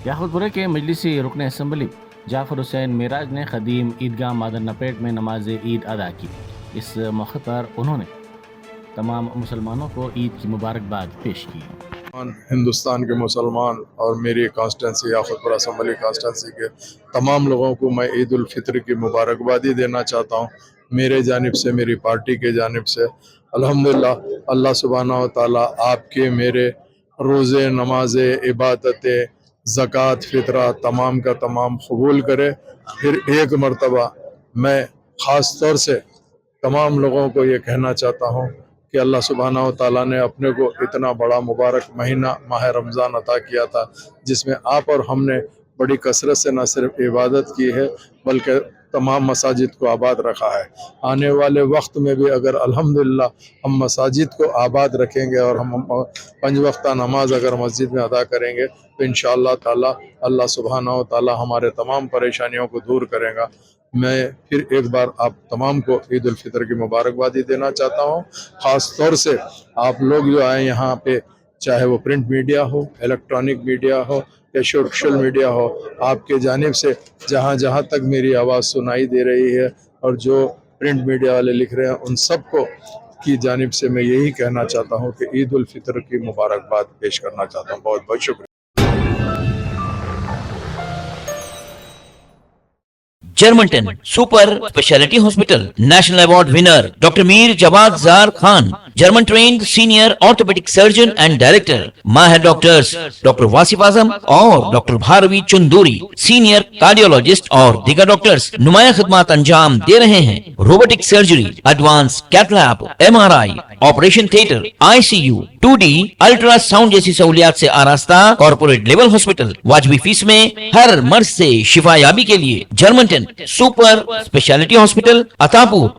یاقوتپورہ کے مجلسی رکن اسمبلی جعفر حسین معراج نے قدیم عیدگاہ مادرنپیٹ میں نماز عید ادا کی۔ اس موقع پر انہوں نے تمام مسلمانوں کو عید کی مبارکباد پیش کی۔ ہندوستان کے مسلمان اور میری کانسٹیٹنسی یاقوتپورہ اسمبلی کانسٹیٹنسی کے تمام لوگوں کو میں عید الفطر کی مبارکبادی دینا چاہتا ہوں۔ میرے جانب سے، میری پارٹی کے جانب سے الحمدللہ اللہ سبحانہ و تعالیٰ آپ کے میرے روزے، نمازیں، عبادتیں، زکوٰۃ، فطرہ تمام کا تمام قبول کرے۔ پھر ایک مرتبہ میں خاص طور سے تمام لوگوں کو یہ کہنا چاہتا ہوں کہ اللہ سبحانہ و تعالیٰ نے اپنے کو اتنا بڑا مبارک مہینہ ماہ رمضان عطا کیا تھا، جس میں آپ اور ہم نے بڑی کثرت سے نہ صرف عبادت کی ہے بلکہ تمام مساجد کو آباد رکھا ہے۔ آنے والے وقت میں بھی اگر الحمدللہ ہم مساجد کو آباد رکھیں گے اور ہم 5 وقتہ نماز اگر مسجد میں ادا کریں گے تو انشاءاللہ تعالی اللہ سبحانہ و تعالی ہمارے تمام پریشانیوں کو دور کرے گا۔ میں پھر ایک بار آپ تمام کو عید الفطر کی مبارکبادی دینا چاہتا ہوں۔ خاص طور سے آپ لوگ جو آئے یہاں پہ، چاہے وہ پرنٹ میڈیا ہو، الیکٹرانک میڈیا ہو یا سوشل میڈیا ہو، آپ کے جانب سے جہاں جہاں تک میری آواز سنائی دے رہی ہے اور جو پرنٹ میڈیا والے لکھ رہے ہیں، ان سب کو کی جانب سے میں یہی کہنا چاہتا ہوں کہ عید الفطر کی مبارکباد پیش کرنا چاہتا ہوں۔ بہت بہت شکریہ۔ جرمنٹن super speciality hospital national award winner doctor Mir Jawad Zar Khan, German trained senior orthopaedic surgeon and director, ماہر ڈاکٹرز ڈاکٹر واصف اعظم اور doctor Bharavi Chanduri, senior cardiologist اور دیگر ڈاکٹرز نمایاں خدمات انجام دے رہے ہیں۔ Robotic surgery, advance cath lab, MRI، operation theatre, ICU، 2D ultrasound جیسی سہولیات سے آراستہ کارپوریٹ لیول ہاسپٹل، واجبی فیس میں ہر مرض سے شفا یابی کے لیے جرمنٹن سپر اسپیشلٹی ہاسپٹل، عطا پور۔